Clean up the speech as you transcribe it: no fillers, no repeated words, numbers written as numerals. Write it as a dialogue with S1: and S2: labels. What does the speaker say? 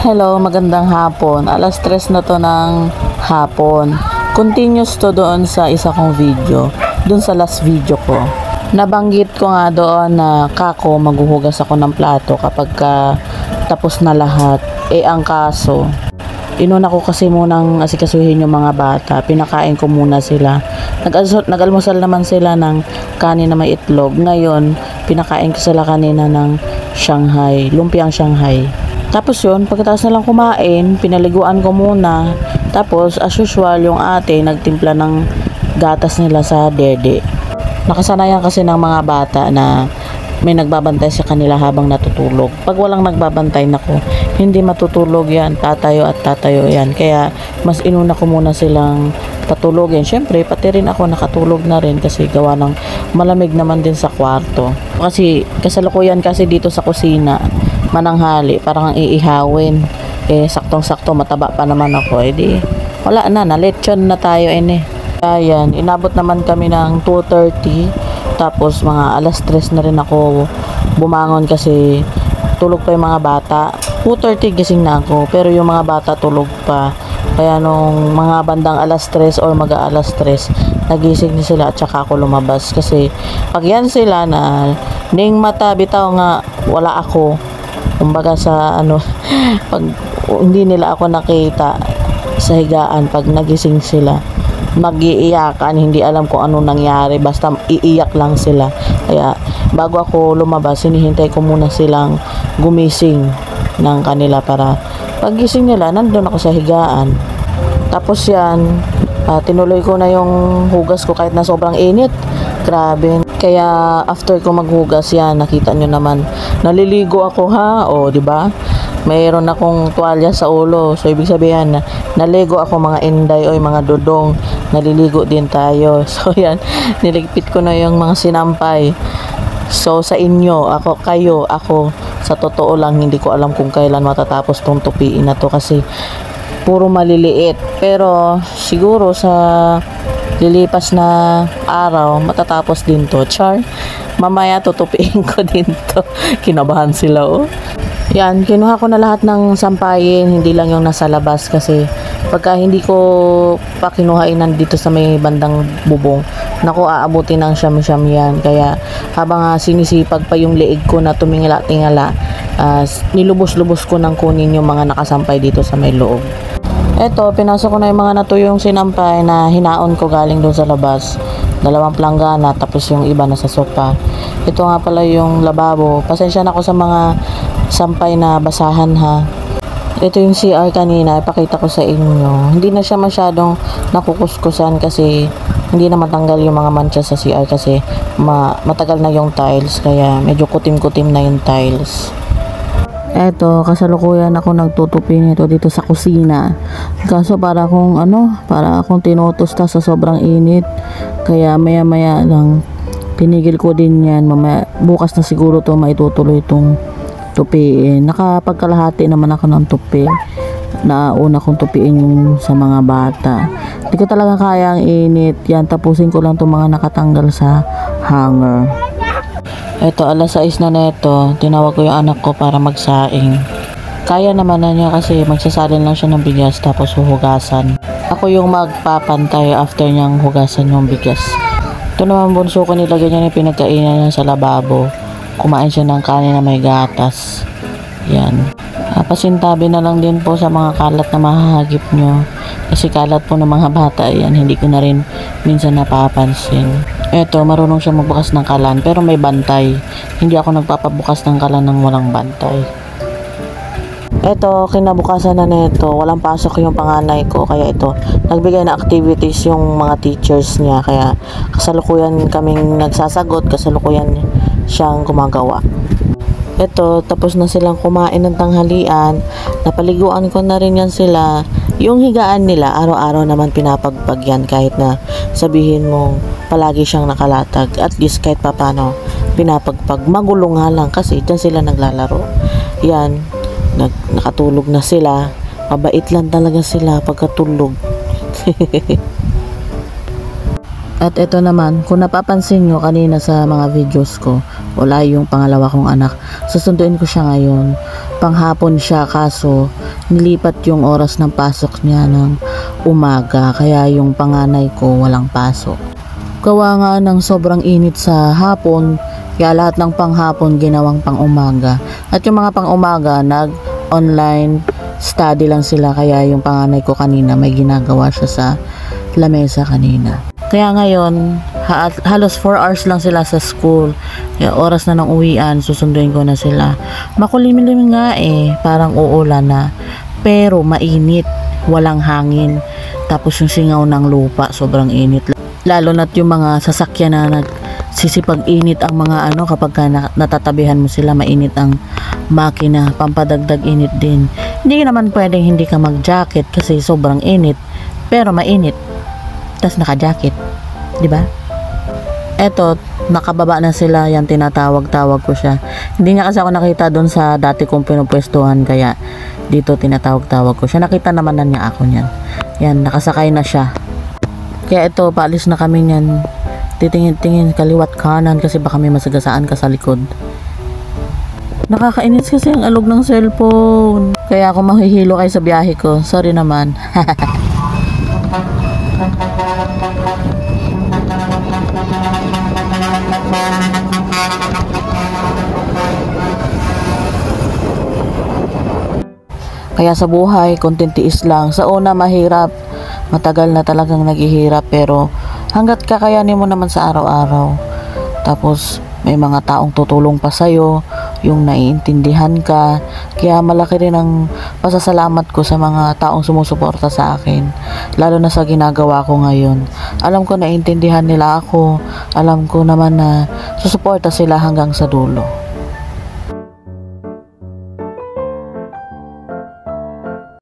S1: Hello, magandang hapon. Alas 3 na to ng hapon. Continuous to doon sa isa kong video. Doon sa last video ko. Nabanggit ko nga doon na kako maghuhugas ako ng plato kapag tapos na lahat. Ang kaso, inuna ko kasi munang asikasuhin yung mga bata. Pinakain ko muna sila. Nag-almusal naman sila ng kanin na may itlog. Ngayon, pinakain ko sila kanina ng Shanghai, lumpiang Shanghai. Tapos yun, pagkatapos na lang kumain, pinaliguan ko muna. Tapos, as usual, yung ate nagtimpla ng gatas nila sa dede. Nakasanayan kasi ng mga bata na may nagbabantay sa kanila habang natutulog. Pag walang nagbabantay, nako, hindi matutulog yan. Tatayo at tatayo yan. Kaya, mas inuna ko muna silang patulogin. Siyempre, pati rin ako nakatulog na rin kasi gawa ng malamig naman din sa kwarto. Kasi, kasalukuyan kasi dito sa kusina, mananghali, parang iihawin. Saktong-sakto, mataba pa naman ako. Wala na, nalechon na tayo Ayan, inabot naman kami ng 2:30. Tapos mga alas 3 na rin ako bumangon kasi tulog pa yung mga bata. 2:30 gising na ako, pero yung mga bata tulog pa. Kaya nung mga bandang alas 3 or mag-aalas 3, nagising na sila at saka ako lumabas. Kasi pag yan sila na ning mata, bitaw nga wala ako. Kumbaga sa pag hindi nila ako nakita sa higaan, pag nagising sila, mag-iiyakan, hindi alam kung ano nangyari, basta iiyak lang sila. Kaya bago ako lumabas, hinihintay ko muna silang gumising ng kanila para paggising nila, nandun ako sa higaan. Tapos yan, tinuloy ko na yung hugas ko kahit na sobrang init. Grabe. Kaya after ko maghugas yan, nakita nyo naman, naliligo ako di ba? Mayroon akong tuwalya sa ulo. So ibig sabihin, naligo ako mga inday o mga dudong. Naliligo din tayo. So yan, niligpit ko na yung mga sinampay. So sa inyo, ako, sa totoo lang, hindi ko alam kung kailan matatapos tong tupiin na to kasi puro maliliit. Pero siguro sa lilipas na araw, matatapos din to. Char, mamaya tutupiin ko din to. Kinabahan sila Yan, kinuha ko na lahat ng sampayin, hindi lang yung nasa labas kasi pagka hindi ko pa kinuhain nandito sa may bandang bubong, naku, aabutin ng siyam-siyam yan. Kaya habang sinisipag pa yung leeg ko na tumingala-tingala, nilubos-lubos ko nang kunin yung mga nakasampay dito sa may loob. Eto, pinasok ko na yung mga natuyong sinampay na hinaon ko galing doon sa labas. 2 planggana, tapos yung iba na sa sopa. Ito nga pala yung lababo. Pasensya na ako sa mga sampay na basahan ha. Ito yung CR kanina, ipakita ko sa inyo. Hindi na siya masyadong nakukuskusan kasi hindi na matanggal yung mga mancha sa CR kasi matagal na yung tiles, kaya medyo kutim-kutim na yung tiles. Eto, kasalukuyan ako nagtutupi nito dito sa kusina. Kaso para akong tinutusta sa sobrang init. Kaya maya-maya lang tinigil ko din yan. Bukas na siguro to maitutuloy itong tupiin. Nakapagkalahati naman ako ng tupi. Nauna kong tupiin yung sa mga bata. Hindi ko talaga kaya ang init. Yan, tapusin ko lang itong mga nakatanggal sa hanger. Eto, alas 6 na neto. Tinawag ko yung anak ko para magsaing. Kaya naman na niya kasi magsasalin lang siya ng bigas tapos huhugasan. Ako yung magpapantay after niyang hugasan yung bigas. Ito naman bunso ko, nilagay niya yung pinagkainan niya sa lababo. Kumain siya ng kanin na may gatas. Yan. Pasintabi na lang din po sa mga kalat na mahahagip nyo. Kasi kalat po ng mga bata yan. Hindi ko na rin minsan napapansin. Eto, marunong siya magbukas ng kalan pero may bantay. Hindi ako nagpapabukas ng kalan ng walang bantay. Eto, kinabukasan na neto, walang pasok yung panganay ko. Kaya ito, nagbigay na activities yung mga teachers niya. Kaya kasalukuyan kaming nagsasagot, kasalukuyan siyang gumagawa. Eto, tapos na silang kumain ng tanghalian. Napaliguan ko na rin yan sila. Yung higaan nila, araw-araw naman pinapagpag yan kahit na sabihin mo palagi siyang nakalatag. At least kahit papano pinapagpag. Magulo nga lang kasi dyan sila naglalaro. Yan, nakatulog na sila. Mabait lang talaga sila pagkatulog. At ito naman, kung napapansin nyo kanina sa mga videos ko, wala yung pangalawa kong anak. Susunduin ko siya ngayon. panghapon siya, kaso nilipat yung oras ng pasok niya ng umaga, kaya yung panganay ko walang pasok. Gawa nga ng sobrang init sa hapon, kaya lahat ng panghapon ginawang pang umaga. At yung mga pang umaga nag-online study lang sila, kaya yung panganay ko kanina may ginagawa siya sa lamesa kanina. Kaya ngayon, halos 4 hours lang sila sa school. Kaya oras na ng uwian, susunduin ko na sila. Makulimlim nga parang uulan na. Pero mainit, walang hangin. Tapos yung singaw ng lupa, sobrang init. Lalo na't yung mga sasakyan na nagsisipag-init ang mga kapag natatabihan mo sila, mainit ang makina, pampadagdag init din. Hindi naman pwedeng hindi ka mag-jacket kasi sobrang init, pero mainit. Tas naka-jacket, di ba? Eto, nakababa na sila, yan tinatawag-tawag ko siya. Hindi niya kasi ako nakita doon sa dati kong pinupwestuhan, kaya dito tinatawag-tawag ko siya. Nakita naman na niya ako niyan. Yan, nakasakay na siya. Kaya ito, paalis na kami niyan. Titingin-tingin kaliwat kanan kasi baka may masagasaan ka sa likod. Nakakainis kasi ang alog ng cellphone. Kaya ako mahihilo kayo sa biyahe ko. Sorry naman. Kaya sa buhay, konting tiis lang. Sa una mahirap, matagal na talagang naghihirap, pero hanggat kakayanin mo naman sa araw-araw. Tapos may mga taong tutulong pa sa'yo, yung naiintindihan ka. Kaya malaki rin ang pasasalamat ko sa mga taong sumusuporta sa akin, lalo na sa ginagawa ko ngayon. Alam ko naiintindihan nila ako, alam ko naman na susuporta sila hanggang sa dulo.